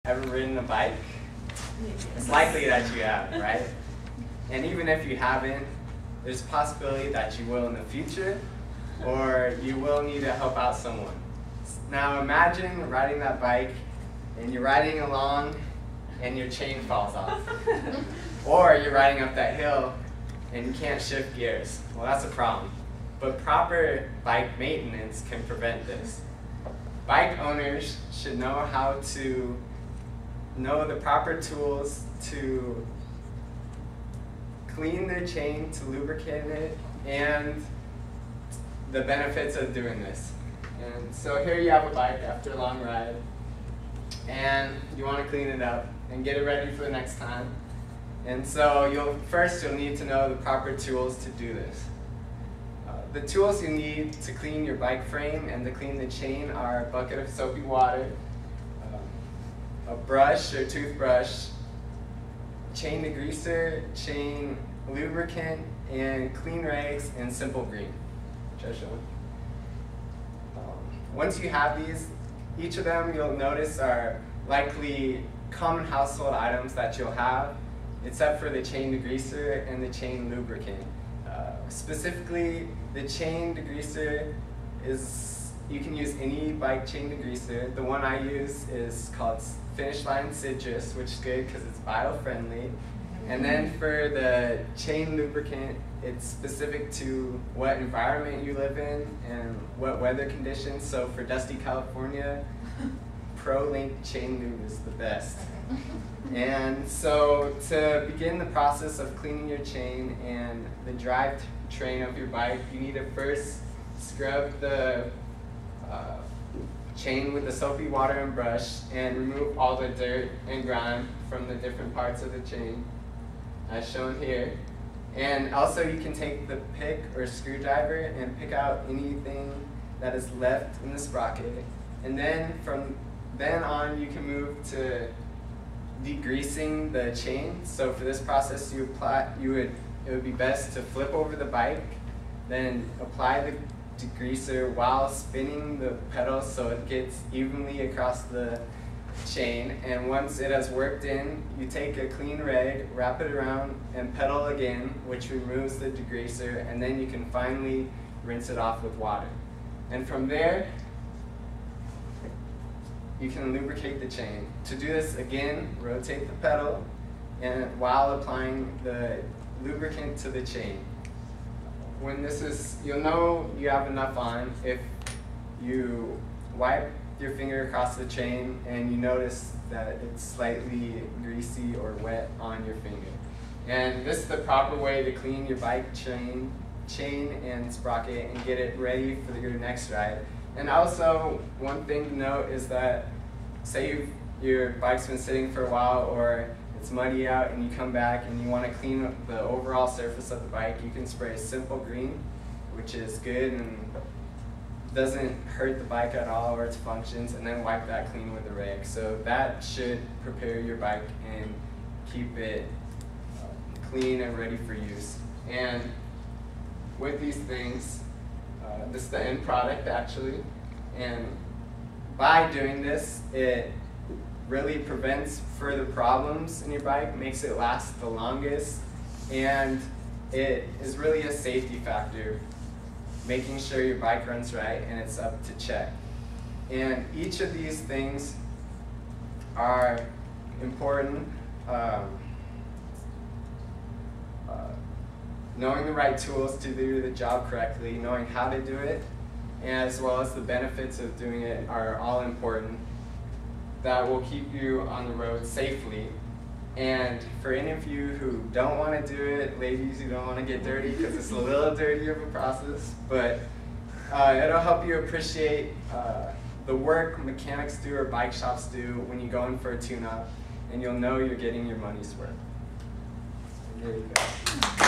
Ever ridden a bike? It's likely that you have, right? And even if you haven't, there's a possibility that you will in the future, or you will need to help out someone. Now imagine riding that bike, and you're riding along, and your chain falls off. Or you're riding up that hill, and you can't shift gears. Well, that's a problem. But proper bike maintenance can prevent this. Bike owners should know how to know the proper tools to clean their chain, to lubricate it, and the benefits of doing this. And so here you have a bike after a long ride, and you want to clean it up and get it ready for the next time. And so first you'll need to know the proper tools to do this. The tools you need to clean your bike frame and to clean the chain are a bucket of soapy water, a brush or toothbrush, chain degreaser, chain lubricant, and clean rags and Simple Green, which I showed. Once you have these, each of them you'll notice are likely common household items that you'll have, except for the chain degreaser and the chain lubricant. Specifically, the chain degreaser you can use any bike chain degreaser. The one I use is called Finish Line Citrus, which is good because it's bio-friendly. And then for the chain lubricant, it's specific to what environment you live in and what weather conditions. So for dusty California, ProLink chain lube is the best. And so to begin the process of cleaning your chain and the drive train of your bike, you need to first scrub the chain with the soapy water and brush and remove all the dirt and grime from the different parts of the chain, as shown here. And also you can take the pick or screwdriver and pick out anything that is left in the sprocket. And then from then on you can move to degreasing the chain. So for this process it would be best to flip over the bike, then apply the degreaser while spinning the pedal so it gets evenly across the chain. And once it has worked in, you take a clean rag, wrap it around, and pedal again, which removes the degreaser, and then you can finally rinse it off with water. And from there, you can lubricate the chain. To do this again, rotate the pedal and while applying the lubricant to the chain. When this is, you'll know you have enough on if you wipe your finger across the chain and you notice that it's slightly greasy or wet on your finger. And this is the proper way to clean your bike chain and sprocket and get it ready for your next ride. And also, one thing to note is that, say your bike's been sitting for a while or it's muddy out and you come back and you want to clean up the overall surface of the bike, you can spray Simple Green, which is good and doesn't hurt the bike at all or its functions, and then wipe that clean with a rag. So that should prepare your bike and keep it clean and ready for use. And with these things, this is the end product actually, and by doing this, it really prevents further problems in your bike, makes it last the longest, and it is really a safety factor, making sure your bike runs right and it's up to check. And each of these things are important. Knowing the right tools to do the job correctly, knowing how to do it, as well as the benefits of doing it are all important. That will keep you on the road safely. And for any of you who don't want to do it, ladies who don't want to get dirty, because it's a little dirty of a process, but it'll help you appreciate the work mechanics do or bike shops do when you go in for a tune-up, and you'll know you're getting your money's worth. And there you go.